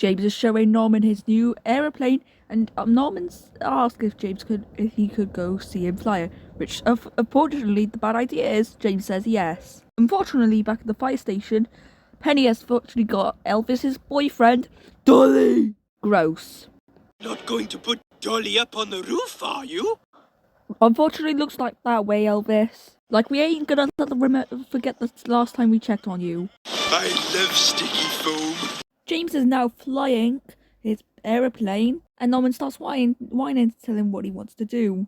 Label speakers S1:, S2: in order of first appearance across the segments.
S1: James is showing Norman his new aeroplane, and Norman's asked if he could go see him fly it, which unfortunately the bad idea is James says yes. Unfortunately, back at the fire station, Penny has fortunately got Elvis's boyfriend, Dolly. Gross.
S2: Not going to put Dolly up on the roof, are you?
S1: Unfortunately, looks like that way, Elvis. Like we ain't gonna forget the last time we checked on you.
S2: I love sticky foam.
S1: James is now flying his aeroplane, and Norman starts whining to tell him what he wants to do.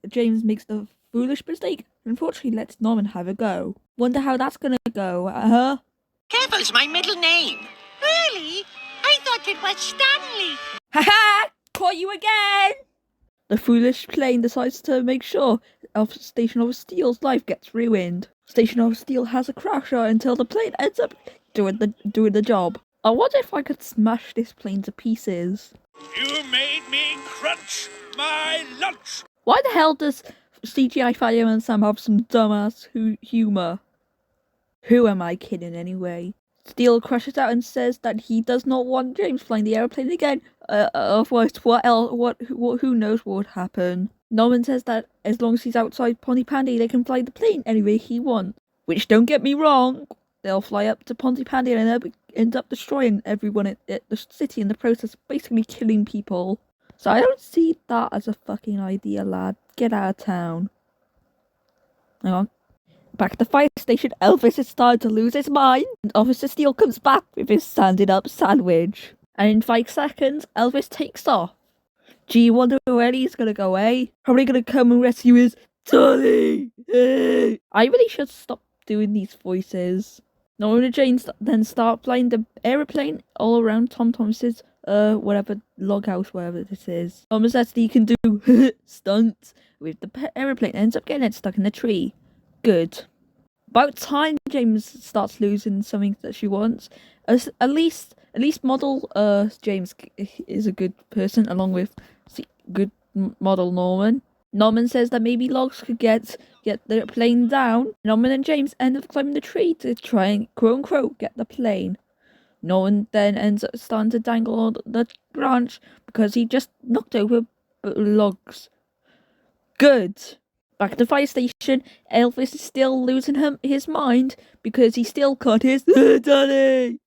S1: James makes the foolish mistake, and unfortunately lets Norman have a go. Wonder how that's gonna go,
S3: Kevin's my middle name. Really? I thought it was Stanley.
S1: Haha! Caught you again! The foolish plane decides to make sure Station of Steel's life gets ruined. Station of Steel has a crasher until the plane ends up doing the job. I wonder if I could smash this plane to pieces.
S2: You made me crunch my lunch.
S1: Why the hell does CGI Fireman Sam have some dumbass humor? Who am I kidding anyway? Steel crashes out and says that he does not want James flying the airplane again. Otherwise, who knows what would happen? Norman says that as long as he's outside Pontypandy, they can fly the plane anyway he wants. Which, don't get me wrong, they'll fly up to Pontypandy and end up destroying everyone at the city in the process, basically killing people. So I don't see that as a fucking idea, lad. Get out of town. Hang on. Back at the fire station, Elvis is starting to lose his mind, and Officer Steele comes back with his standing up sandwich. And in 5 seconds, Elvis takes off. Gee, wonder where he's gonna go, eh? Probably gonna come and rescue his Dolly! I really should stop doing these voices. Norman and James then start flying the aeroplane all around Tom Thomas's, whatever, log house, wherever this is. Norman says that he can do stunts with the aeroplane, ends up getting it stuck in a tree. Good. About time James starts losing something that she wants. At least model James is a good person, along with good model Norman. Norman says that maybe logs could get the plane down. Norman and James end up climbing the tree to try and quote unquote get the plane. Norman then ends up starting to dangle on the branch because he just knocked over logs. Good. Back at the fire station, Elvis is still losing his mind because he still cut his Dolly.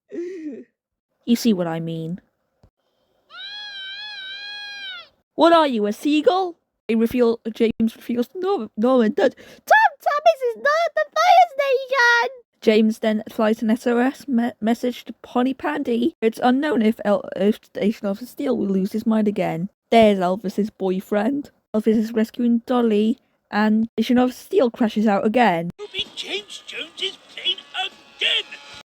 S1: You see what I mean. What are you, a seagull? James reveals Norman that Tom Thomas is not the fire station. James then flies an SOS message to Pontypandy. It's unknown if Station of Steel will lose his mind again. There's Elvis's boyfriend. Elvis is rescuing Dolly, and Station of Steel crashes out again.
S2: You'll be James Jones's plane again.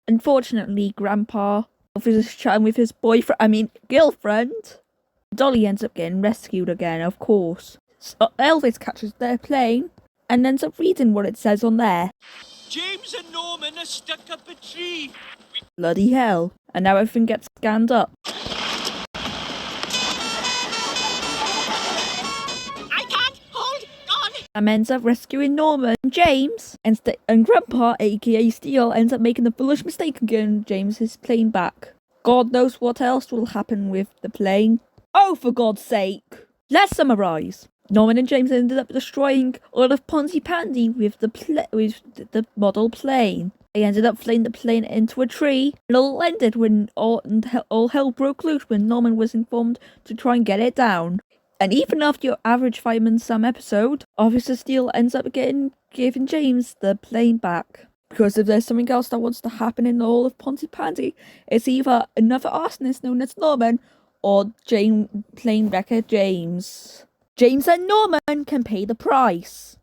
S1: Unfortunately, Grandpa Elvis is chatting with his girlfriend. Dolly ends up getting rescued again, of course. So Elvis catches their plane and ends up reading what it says on there.
S2: James and Norman are stuck up a tree.
S1: Bloody hell. And now everything gets scanned up.
S3: I can't hold on.
S1: And ends up rescuing Norman and James. And Grandpa, aka Steel, ends up making the foolish mistake of giving James his plane back. God knows what else will happen with the plane. Oh, for God's sake. Let's summarise. Norman and James ended up destroying all of Pontypandy with the model plane. They ended up flying the plane into a tree, and it all ended when all hell broke loose when Norman was informed to try and get it down. And even after your average Fireman Sam episode, Officer Steele ends up giving James the plane back. Because if there's something else that wants to happen in all of Pontypandy, it's either another arsonist known as Norman, or plane wrecker James. James and Norman can pay the price.